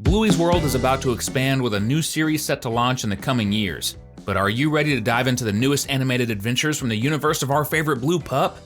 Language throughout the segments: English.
Bluey's world is about to expand with a new series set to launch in the coming years. But are you ready to dive into the newest animated adventures from the universe of our favorite blue pup?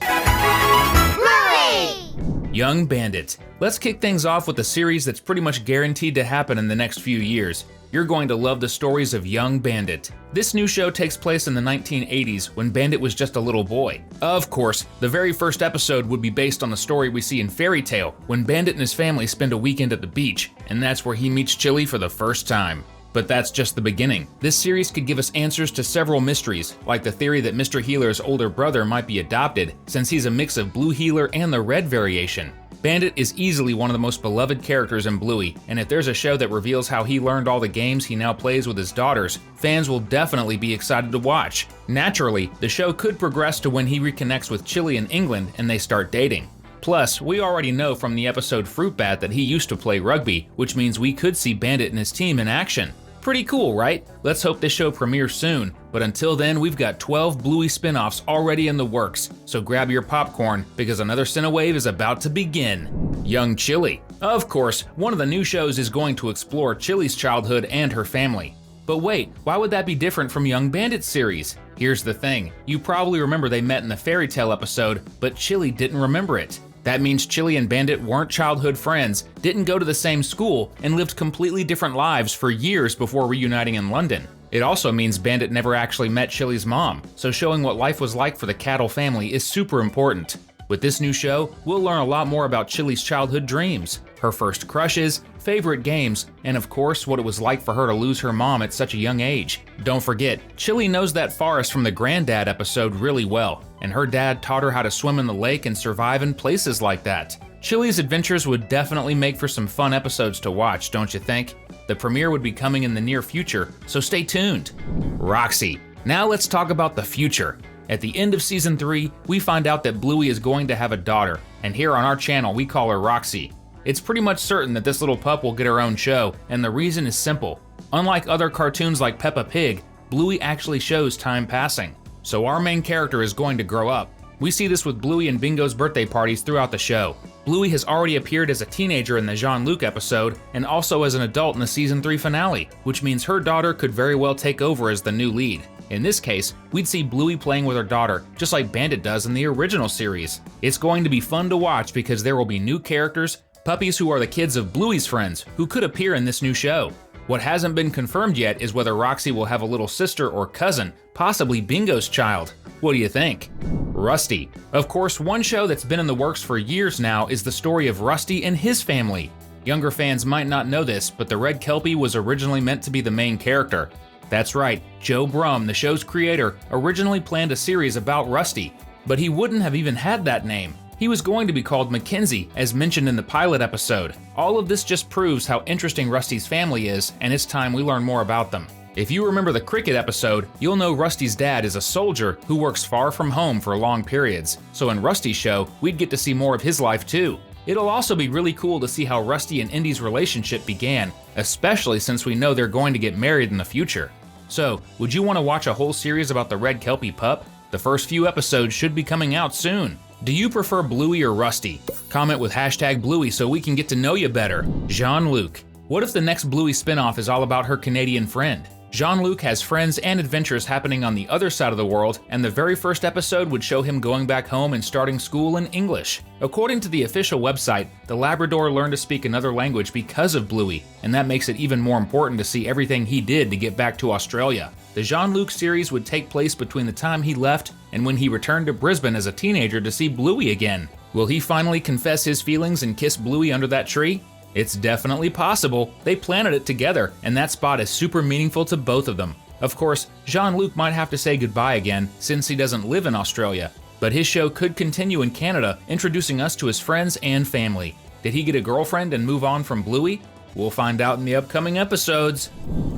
Bluey! Young Bandit. Let's kick things off with a series that's pretty much guaranteed to happen in the next few years. You're going to love the stories of Young Bandit. This new show takes place in the 1980s when Bandit was just a little boy. Of course, the very first episode would be based on the story we see in Fairy Tale when Bandit and his family spend a weekend at the beach, and that's where he meets Chili for the first time. But that's just the beginning. This series could give us answers to several mysteries, like the theory that Mr. Healer's older brother might be adopted, since he's a mix of Blue Healer and the Red variation. Bandit is easily one of the most beloved characters in Bluey, and if there's a show that reveals how he learned all the games he now plays with his daughters, fans will definitely be excited to watch. Naturally, the show could progress to when he reconnects with Chili in England and they start dating. Plus, we already know from the episode Fruit Bat that he used to play rugby, which means we could see Bandit and his team in action. Pretty cool, right? Let's hope this show premieres soon, but until then, we've got 12 Bluey spin-offs already in the works, so grab your popcorn because another Cinewave is about to begin. Young Chili. Of course, one of the new shows is going to explore Chili's childhood and her family. But wait, why would that be different from Young Bandit's series? Here's the thing, you probably remember they met in the Fairy Tale episode, but Chili didn't remember it. That means Chili and Bandit weren't childhood friends, didn't go to the same school, and lived completely different lives for years before reuniting in London. It also means Bandit never actually met Chili's mom, so showing what life was like for the Cattle family is super important. With this new show, we'll learn a lot more about Chili's childhood dreams, her first crushes, favorite games, and of course what it was like for her to lose her mom at such a young age. Don't forget, Chili knows that forest from the Granddad episode really well, and her dad taught her how to swim in the lake and survive in places like that. Chili's adventures would definitely make for some fun episodes to watch, don't you think? The premiere would be coming in the near future, so stay tuned. Roxy. Now let's talk about the future. At the end of Season 3, we find out that Bluey is going to have a daughter, and here on our channel we call her Roxy. It's pretty much certain that this little pup will get her own show, and the reason is simple. Unlike other cartoons like Peppa Pig, Bluey actually shows time passing. So our main character is going to grow up. We see this with Bluey and Bingo's birthday parties throughout the show. Bluey has already appeared as a teenager in the JeanLuke episode, and also as an adult in the Season 3 finale, which means her daughter could very well take over as the new lead. In this case, we'd see Bluey playing with her daughter, just like Bandit does in the original series. It's going to be fun to watch because there will be new characters, puppies who are the kids of Bluey's friends, who could appear in this new show. What hasn't been confirmed yet is whether Roxy will have a little sister or cousin, possibly Bingo's child. What do you think? Rusty. Of course, one show that's been in the works for years now is the story of Rusty and his family. Younger fans might not know this, but the Red Kelpie was originally meant to be the main character. That's right, Joe Brumm, the show's creator, originally planned a series about Rusty, but he wouldn't have even had that name. He was going to be called Mackenzie, as mentioned in the pilot episode. All of this just proves how interesting Rusty's family is, and it's time we learn more about them. If you remember the cricket episode, you'll know Rusty's dad is a soldier who works far from home for long periods, so in Rusty's show, we'd get to see more of his life too. It'll also be really cool to see how Rusty and Indy's relationship began, especially since we know they're going to get married in the future. So, would you want to watch a whole series about the Red Kelpie pup? The first few episodes should be coming out soon. Do you prefer Bluey or Rusty? Comment with #Bluey so we can get to know you better. JeanLuke. What if the next Bluey spinoff is all about her Canadian friend? JeanLuke has friends and adventures happening on the other side of the world, and the very first episode would show him going back home and starting school in English. According to the official website, the Labrador learned to speak another language because of Bluey, and that makes it even more important to see everything he did to get back to Australia. The JeanLuke series would take place between the time he left and when he returned to Brisbane as a teenager to see Bluey again. Will he finally confess his feelings and kiss Bluey under that tree? It's definitely possible. They planted it together, and that spot is super meaningful to both of them. Of course, JeanLuke might have to say goodbye again since he doesn't live in Australia, but his show could continue in Canada, introducing us to his friends and family. Did he get a girlfriend and move on from Bluey? We'll find out in the upcoming episodes.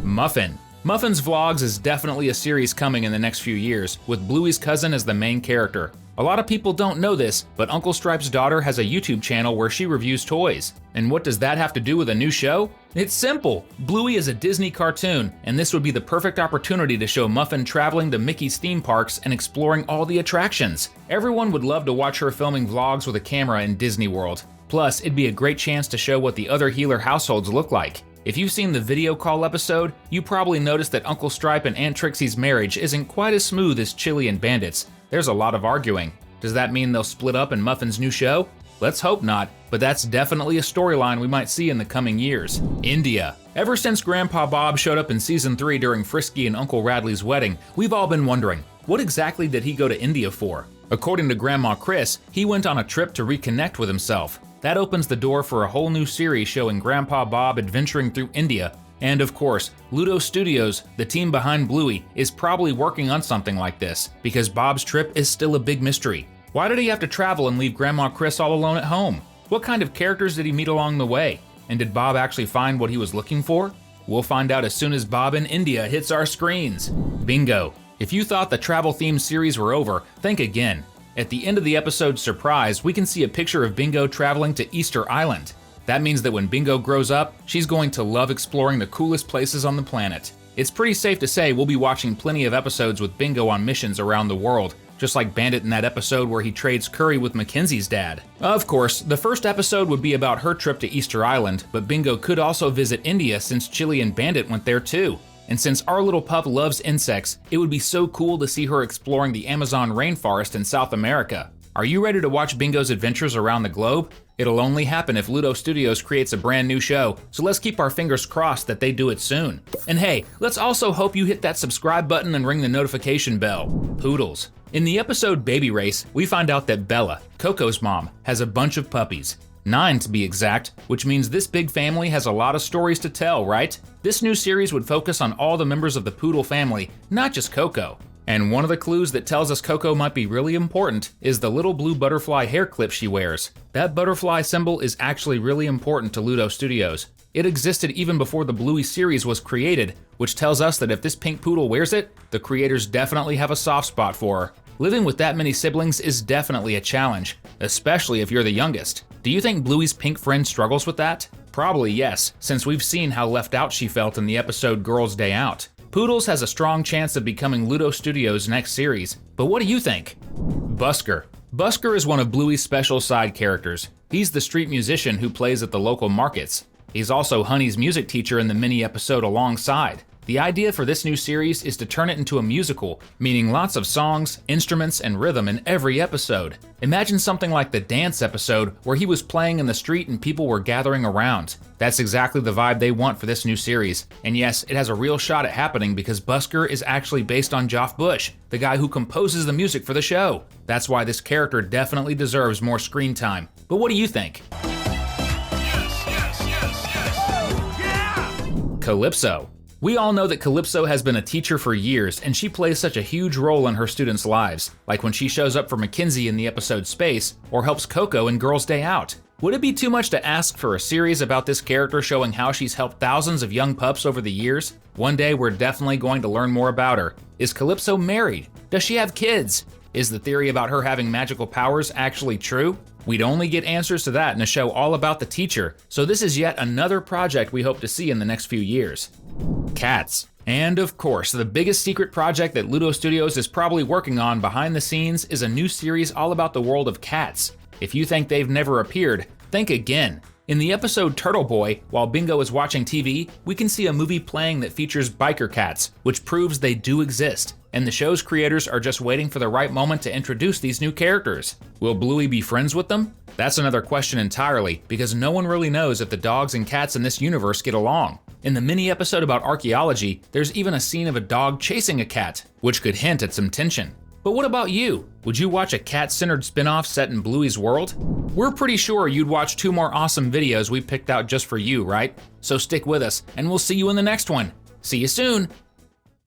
Muffin. Muffin's Vlogs is definitely a series coming in the next few years, with Bluey's cousin as the main character. A lot of people don't know this, but Uncle Stripe's daughter has a YouTube channel where she reviews toys. And what does that have to do with a new show? It's simple! Bluey is a Disney cartoon, and this would be the perfect opportunity to show Muffin traveling to Mickey's theme parks and exploring all the attractions. Everyone would love to watch her filming vlogs with a camera in Disney World. Plus, it'd be a great chance to show what the other Healer households look like. If you've seen the video call episode, you probably noticed that Uncle Stripe and Aunt Trixie's marriage isn't quite as smooth as Chili and Bandit's. There's a lot of arguing. Does that mean they'll split up in Muffin's new show? Let's hope not, but that's definitely a storyline we might see in the coming years. India. Ever since Grandpa Bob showed up in Season 3 during Frisky and Uncle Radley's wedding, we've all been wondering, what exactly did he go to India for? According to Grandma Chris, he went on a trip to reconnect with himself. That opens the door for a whole new series showing Grandpa Bob adventuring through India. And of course, Ludo Studios, the team behind Bluey, is probably working on something like this, because Bob's trip is still a big mystery. Why did he have to travel and leave Grandma Chris all alone at home? What kind of characters did he meet along the way? And did Bob actually find what he was looking for? We'll find out as soon as Bob in India hits our screens. Bingo. If you thought the travel-themed series were over, think again. At the end of the episode's surprise, we can see a picture of Bingo traveling to Easter Island. That means that when Bingo grows up, she's going to love exploring the coolest places on the planet. It's pretty safe to say we'll be watching plenty of episodes with Bingo on missions around the world, just like Bandit in that episode where he trades curry with Mackenzie's dad. Of course, the first episode would be about her trip to Easter Island, but Bingo could also visit India since Chili and Bandit went there too. And since our little pup loves insects, it would be so cool to see her exploring the Amazon rainforest in South America. Are you ready to watch Bingo's adventures around the globe? It'll only happen if Ludo Studios creates a brand new show, so let's keep our fingers crossed that they do it soon. And hey, let's also hope you hit that subscribe button and ring the notification bell. Poodles. In the episode Baby Race, we find out that Bella, Coco's mom, has a bunch of puppies. 9 to be exact, which means this big family has a lot of stories to tell, right? This new series would focus on all the members of the Poodle family, not just Coco. And one of the clues that tells us Coco might be really important is the little blue butterfly hair clip she wears. That butterfly symbol is actually really important to Ludo Studios. It existed even before the Bluey series was created, which tells us that if this pink poodle wears it, the creators definitely have a soft spot for her. Living with that many siblings is definitely a challenge, especially if you're the youngest. Do you think Bluey's pink friend struggles with that? Probably yes, since we've seen how left out she felt in the episode Girls' Day Out. Poodles has a strong chance of becoming Ludo Studios' next series, but what do you think? Busker. Busker is one of Bluey's special side characters. He's the street musician who plays at the local markets. He's also Honey's music teacher in the mini episode alongside. The idea for this new series is to turn it into a musical, meaning lots of songs, instruments, and rhythm in every episode. Imagine something like the dance episode where he was playing in the street and people were gathering around. That's exactly the vibe they want for this new series. And yes, it has a real shot at happening because Busker is actually based on Joff Bush, the guy who composes the music for the show. That's why this character definitely deserves more screen time. But what do you think? Calypso. We all know that Calypso has been a teacher for years, and she plays such a huge role in her students' lives, like when she shows up for Mackenzie in the episode Space, or helps Coco in Girls' Day Out. Would it be too much to ask for a series about this character showing how she's helped thousands of young pups over the years? One day we're definitely going to learn more about her. Is Calypso married? Does she have kids? Is the theory about her having magical powers actually true? We'd only get answers to that in a show all about the teacher, so this is yet another project we hope to see in the next few years. Cats. And of course, the biggest secret project that Ludo Studios is probably working on behind the scenes is a new series all about the world of cats. If you think they've never appeared, think again. In the episode Turtle Boy, while Bingo is watching TV, we can see a movie playing that features biker cats, which proves they do exist. And the show's creators are just waiting for the right moment to introduce these new characters. Will Bluey be friends with them? That's another question entirely, because no one really knows if the dogs and cats in this universe get along. In the mini episode about archaeology, there's even a scene of a dog chasing a cat, which could hint at some tension. But what about you? Would you watch a cat-centered spin-off set in Bluey's world? We're pretty sure you'd watch 2 more awesome videos we picked out just for you, right? So stick with us, and we'll see you in the next one. See you soon!